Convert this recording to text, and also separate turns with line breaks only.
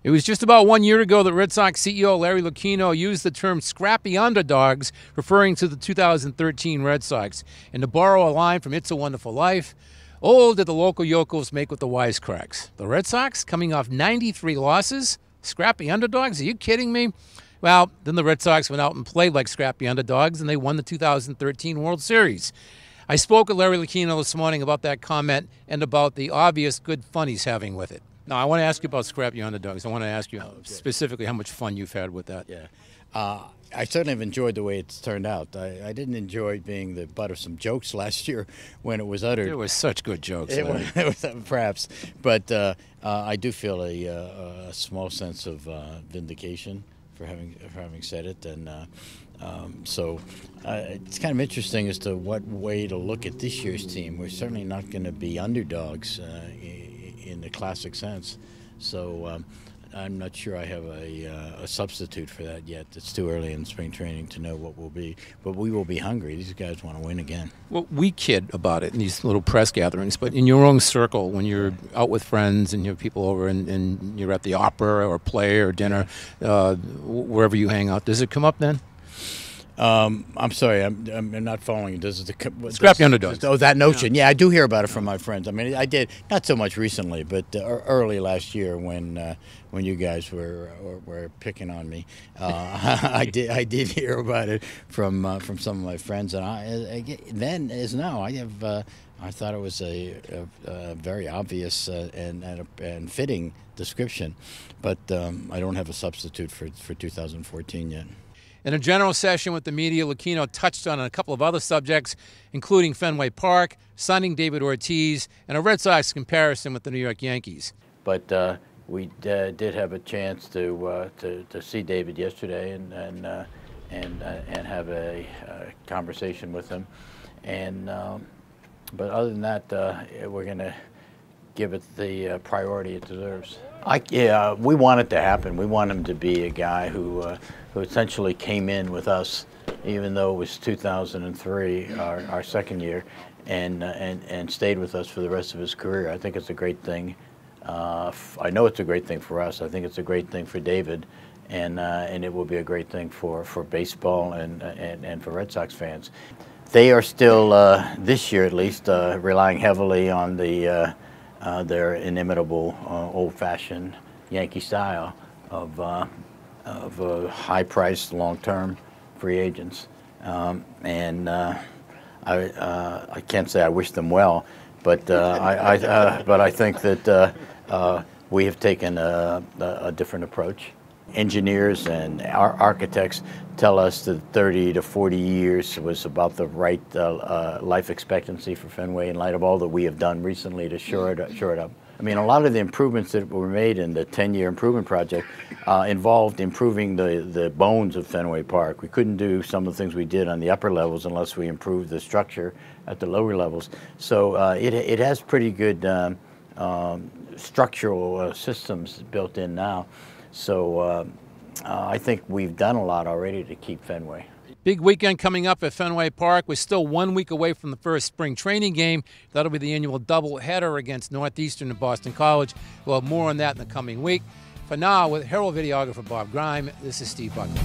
It was just about 1 year ago that Red Sox CEO Larry Lucchino used the term scrappy underdogs, referring to the 2013 Red Sox. And to borrow a line from It's a Wonderful Life, oh, did the local yokels make with the wisecracks. The Red Sox, coming off 93 losses, scrappy underdogs? Are you kidding me? Well, then the Red Sox went out and played like scrappy underdogs, and they won the 2013 World Series. I spoke with Larry Lucchino this morning about that comment and about the obvious good fun he's having with it. Now, I want to ask you about scrappy underdogs. I want to ask you specifically how much fun you've had with that.
Yeah. I certainly have enjoyed the way it's turned out. I didn't enjoy being the butt of some jokes last year when it was uttered.
There were such good jokes.
It was, perhaps. But I do feel a small sense of vindication for having said it. And so it's kind of interesting as to what way to look at this year's team. We're certainly not going to be underdogs in the classic sense. So I'm not sure I have a substitute for that yet. It's too early in spring training to know what we'll be. But we will be hungry. These guys want to win again.
Well, we kid about it in these little press gatherings, but in your own circle, when you're out with friends and you have people over and you're at the opera or play or dinner, wherever you hang out, does it come up then?
I'm sorry, I'm not following. Does the
scrappy underdogs?
Oh, that notion. Yeah, I do hear about it from my friends. I mean, I did not so much recently, but early last year when you guys were picking on me, I did hear about it from some of my friends, and then as now I thought it was a very obvious and fitting description, but I don't have a substitute for 2014 yet.
In a general session with the media, Lucchino touched on a couple of other subjects, including Fenway Park, signing David Ortiz, and a Red Sox comparison with the New York Yankees.
But we did have a chance to see David yesterday and have a conversation with him. And but other than that, we're going to give it the priority it deserves. We want it to happen. We want him to be a guy who essentially came in with us, even though it was 2003, our second year, and stayed with us for the rest of his career. I think it's a great thing. I know it's a great thing for us. I think it's a great thing for David, and it will be a great thing for baseball and for Red Sox fans. They are still, this year at least, relying heavily on their inimitable, old-fashioned Yankee style of high-priced, long-term free agents, and I can't say I wish them well, but I think that we have taken a different approach. Engineers and our architects tell us that 30 to 40 years was about the right life expectancy for Fenway in light of all that we have done recently to shore it up. I mean, a lot of the improvements that were made in the 10-year improvement project involved improving the bones of Fenway Park. We couldn't do some of the things we did on the upper levels unless we improved the structure at the lower levels. So it has pretty good structural systems built in now. So I think we've done a lot already to keep Fenway.
Big weekend coming up at Fenway Park. We're still 1 week away from the first spring training game. That'll be the annual doubleheader against Northeastern and Boston College. We'll have more on that in the coming week. For now, with Herald videographer Bob Grime, this is Steve Buckley.